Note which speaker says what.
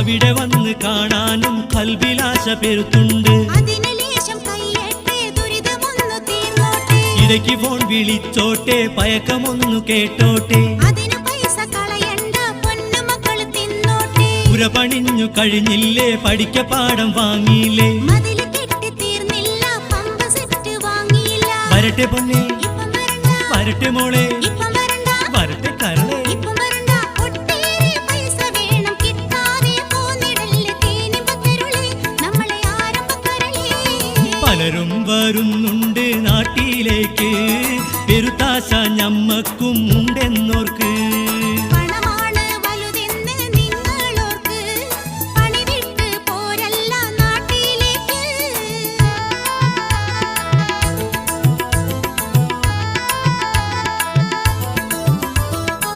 Speaker 1: അവിടെ വന്ന് കാണാനും കൽബിലാശ പെരുത്തുണ്ട്. ഇടയ്ക്ക് ഫോൺ വിളിച്ചോട്ടെ, പയക്കമൊന്നു കേട്ടോട്ടെ. പുര പണിഞ്ഞു കഴിഞ്ഞില്ലേ, പഠിക്ക പാഠം വാങ്ങിയില്ലേ? വരട്ടെ പൊന്നേ, വരട്ടെ മോളെ.